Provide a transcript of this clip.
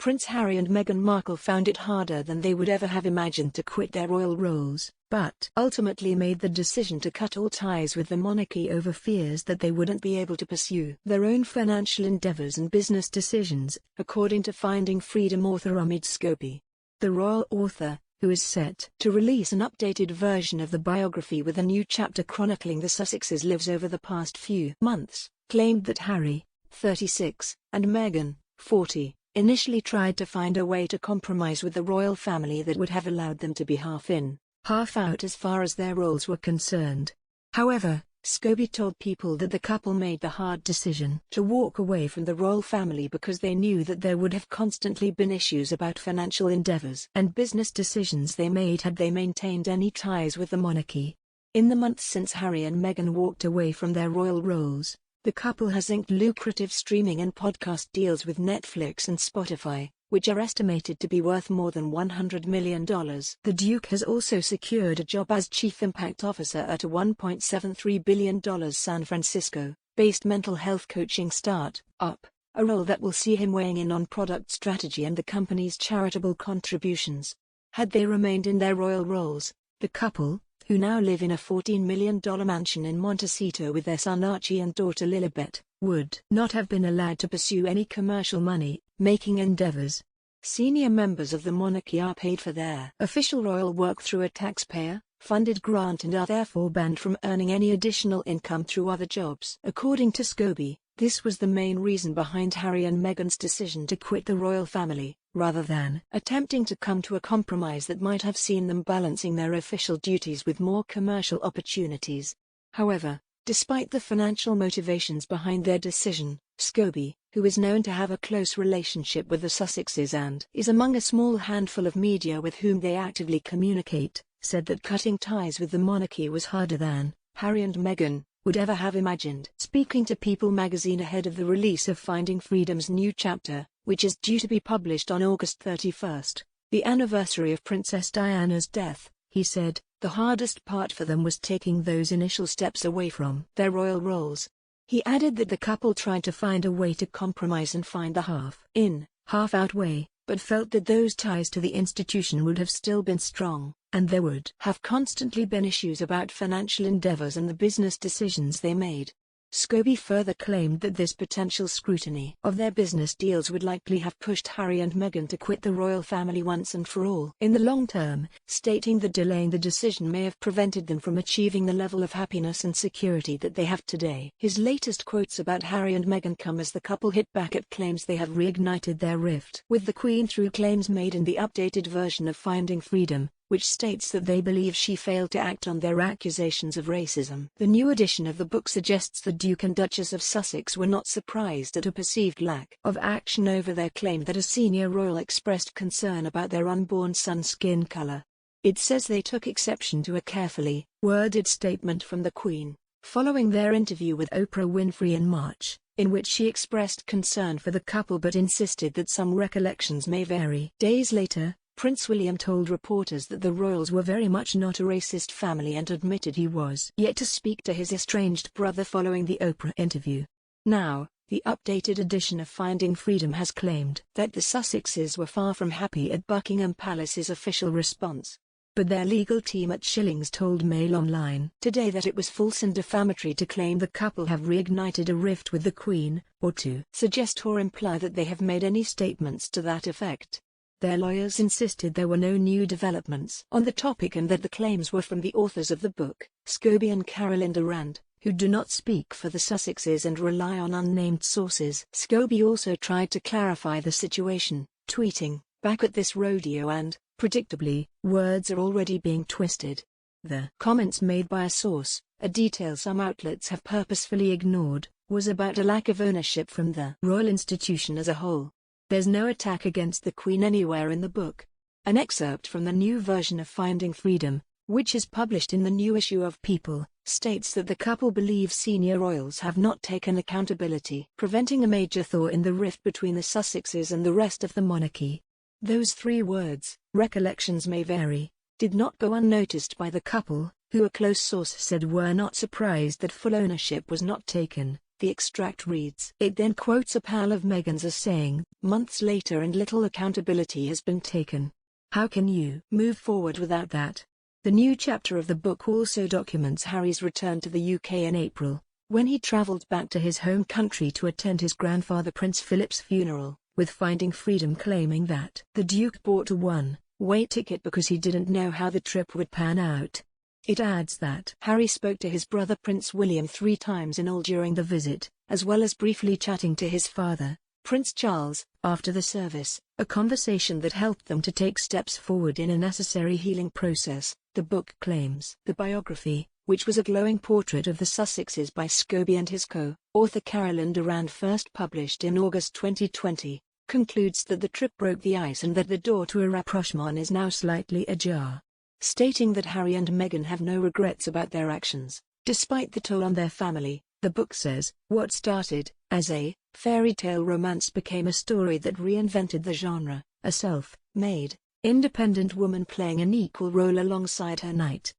Prince Harry and Meghan Markle found it harder than they would ever have imagined to quit their royal roles, but ultimately made the decision to cut all ties with the monarchy over fears that they wouldn't be able to pursue their own financial endeavors and business decisions, according to Finding Freedom author Omid Scobie. The royal author, who is set to release an updated version of the biography with a new chapter chronicling the Sussexes' lives over the past few months, claimed that Harry, 36, and Meghan, 40, initially tried to find a way to compromise with the royal family that would have allowed them to be half in, half out as far as their roles were concerned. However, Scobie told People that the couple made the hard decision to walk away from the royal family because they knew that there would have constantly been issues about financial endeavors and business decisions they made had they maintained any ties with the monarchy. In the months since Harry and Meghan walked away from their royal roles, the couple has inked lucrative streaming and podcast deals with Netflix and Spotify, which are estimated to be worth more than $100 million. The Duke has also secured a job as Chief Impact Officer at a $1.73 billion San Francisco-based mental health coaching start-up, a role that will see him weighing in on product strategy and the company's charitable contributions. Had they remained in their royal roles, the couple, who now live in a $14 million mansion in Montecito with their son Archie and daughter Lilibet, would not have been allowed to pursue any commercial money-making endeavors. Senior members of the monarchy are paid for their official royal work through a taxpayer-funded grant and are therefore banned from earning any additional income through other jobs. According to Scobie, this was the main reason behind Harry and Meghan's decision to quit the royal family, rather than attempting to come to a compromise that might have seen them balancing their official duties with more commercial opportunities. However, despite the financial motivations behind their decision, Scobie, who is known to have a close relationship with the Sussexes and is among a small handful of media with whom they actively communicate, said that cutting ties with the monarchy was harder than Harry and Meghan would ever have imagined. Speaking to People magazine ahead of the release of Finding Freedom's new chapter, which is due to be published on August 31, the anniversary of Princess Diana's death, he said, the hardest part for them was taking those initial steps away from their royal roles. He added that the couple tried to find a way to compromise and find the half-in, half-out way, but felt that those ties to the institution would have still been strong, and there would have constantly been issues about financial endeavors and the business decisions they made. Scobie further claimed that this potential scrutiny of their business deals would likely have pushed Harry and Meghan to quit the royal family once and for all in the long term, stating that delaying the decision may have prevented them from achieving the level of happiness and security that they have today. His latest quotes about Harry and Meghan come as the couple hit back at claims they have reignited their rift with the Queen through claims made in the updated version of Finding Freedom, which states that they believe she failed to act on their accusations of racism. The new edition of the book suggests the Duke and Duchess of Sussex were not surprised at a perceived lack of action over their claim that a senior royal expressed concern about their unborn son's skin color. It says they took exception to a carefully worded statement from the Queen, following their interview with Oprah Winfrey in March, in which she expressed concern for the couple but insisted that some recollections may vary. Days later, Prince William told reporters that the royals were very much not a racist family and admitted he was yet to speak to his estranged brother following the Oprah interview. Now, the updated edition of Finding Freedom has claimed that the Sussexes were far from happy at Buckingham Palace's official response. But their legal team at Schillings told Mail Online today that it was false and defamatory to claim the couple have reignited a rift with the Queen, or to suggest or imply that they have made any statements to that effect. Their lawyers insisted there were no new developments on the topic and that the claims were from the authors of the book, Scobie and Carolyn Durand, who do not speak for the Sussexes and rely on unnamed sources. Scobie also tried to clarify the situation, tweeting, "Back at this rodeo and, predictably, words are already being twisted." The comments made by a source, a detail some outlets have purposefully ignored, was about a lack of ownership from the royal institution as a whole. There's no attack against the Queen anywhere in the book. An excerpt from the new version of Finding Freedom, which is published in the new issue of People, states that the couple believes senior royals have not taken accountability, preventing a major thaw in the rift between the Sussexes and the rest of the monarchy. Those three words, recollections may vary, did not go unnoticed by the couple, who a close source said were not surprised that full ownership was not taken. The extract reads. It then quotes a pal of Meghan's as saying, "Months later and little accountability has been taken. How can you move forward without that?" The new chapter of the book also documents Harry's return to the UK in April, when he travelled back to his home country to attend his grandfather Prince Philip's funeral, with Finding Freedom claiming that the Duke bought a one-way ticket because he didn't know how the trip would pan out. It adds that Harry spoke to his brother Prince William 3 times in all during the visit, as well as briefly chatting to his father, Prince Charles, after the service, a conversation that helped them to take steps forward in a necessary healing process, the book claims. The biography, which was a glowing portrait of the Sussexes by Scobie and his co-author Carolyn Durand, first published in August 2020, concludes that the trip broke the ice and that the door to a rapprochement is now slightly ajar, stating that Harry and Meghan have no regrets about their actions, despite the toll on their family. The book says, what started as a fairy tale romance became a story that reinvented the genre, a self-made, independent woman playing an equal role alongside her knight.